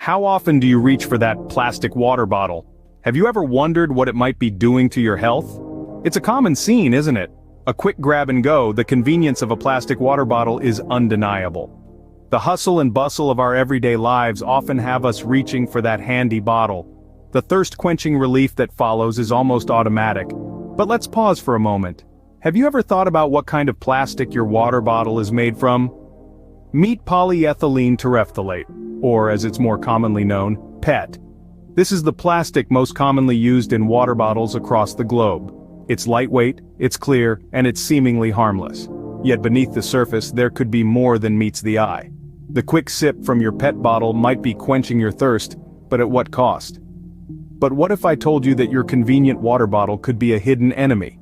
How often do you reach for that plastic water bottle? Have you ever wondered what it might be doing to your health? It's a common scene, isn't it? A quick grab and go, the convenience of a plastic water bottle is undeniable. The hustle and bustle of our everyday lives often have us reaching for that handy bottle. The thirst-quenching relief that follows is almost automatic. But let's pause for a moment. Have you ever thought about what kind of plastic your water bottle is made from? Meet polyethylene terephthalate, or as it's more commonly known, PET. This is the plastic most commonly used in water bottles across the globe. It's lightweight, it's clear, and it's seemingly harmless. Yet beneath the surface there could be more than meets the eye. The quick sip from your PET bottle might be quenching your thirst, but at what cost? But what if I told you that your convenient water bottle could be a hidden enemy?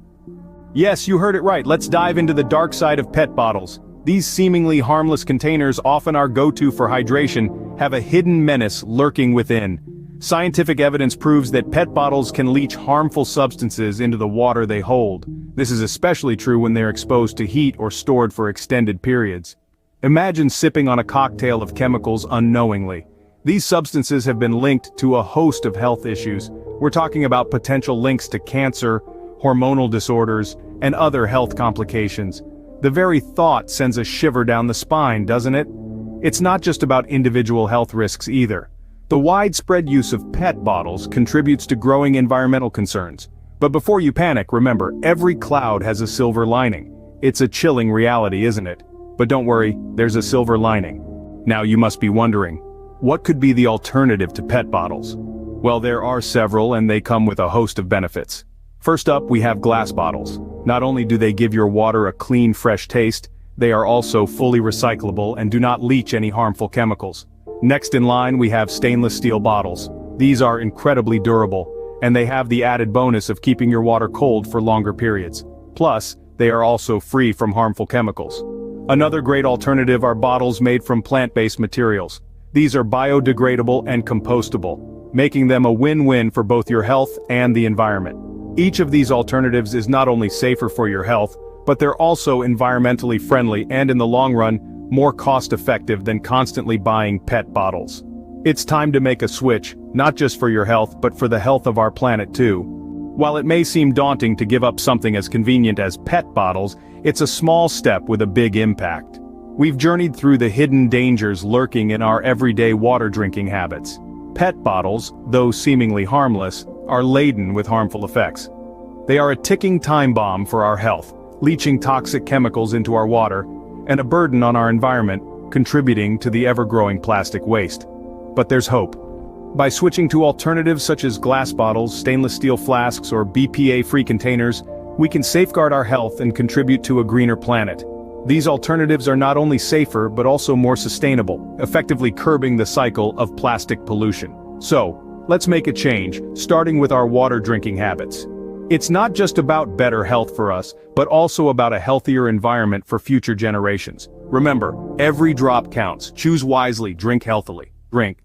Yes, you heard it right. Let's dive into the dark side of PET bottles. These seemingly harmless containers, often our go-to for hydration, have a hidden menace lurking within. Scientific evidence proves that PET bottles can leach harmful substances into the water they hold. This is especially true when they're exposed to heat or stored for extended periods. Imagine sipping on a cocktail of chemicals unknowingly. These substances have been linked to a host of health issues. We're talking about potential links to cancer, hormonal disorders, and other health complications. The very thought sends a shiver down the spine, doesn't it? It's not just about individual health risks either. The widespread use of PET bottles contributes to growing environmental concerns. But before you panic, remember, every cloud has a silver lining. It's a chilling reality, isn't it? But don't worry, there's a silver lining. Now you must be wondering, what could be the alternative to PET bottles? Well, there are several, and they come with a host of benefits. First up, we have glass bottles. Not only do they give your water a clean, fresh taste, they are also fully recyclable and do not leach any harmful chemicals. Next in line, we have stainless steel bottles. These are incredibly durable, and they have the added bonus of keeping your water cold for longer periods. Plus, they are also free from harmful chemicals. Another great alternative are bottles made from plant-based materials. These are biodegradable and compostable, making them a win-win for both your health and the environment. Each of these alternatives is not only safer for your health, but they're also environmentally friendly and in the long run, more cost-effective than constantly buying PET bottles. It's time to make a switch, not just for your health but for the health of our planet too. While it may seem daunting to give up something as convenient as PET bottles, it's a small step with a big impact. We've journeyed through the hidden dangers lurking in our everyday water drinking habits. PET bottles, though seemingly harmless, are laden with harmful effects. They are a ticking time bomb for our health, leaching toxic chemicals into our water, and a burden on our environment, contributing to the ever-growing plastic waste. But there's hope. By switching to alternatives such as glass bottles, stainless steel flasks, or BPA-free containers, we can safeguard our health and contribute to a greener planet. These alternatives are not only safer but also more sustainable, effectively curbing the cycle of plastic pollution. So, let's make a change, starting with our water drinking habits. It's not just about better health for us, but also about a healthier environment for future generations. Remember, every drop counts. Choose wisely, drink healthily. Drink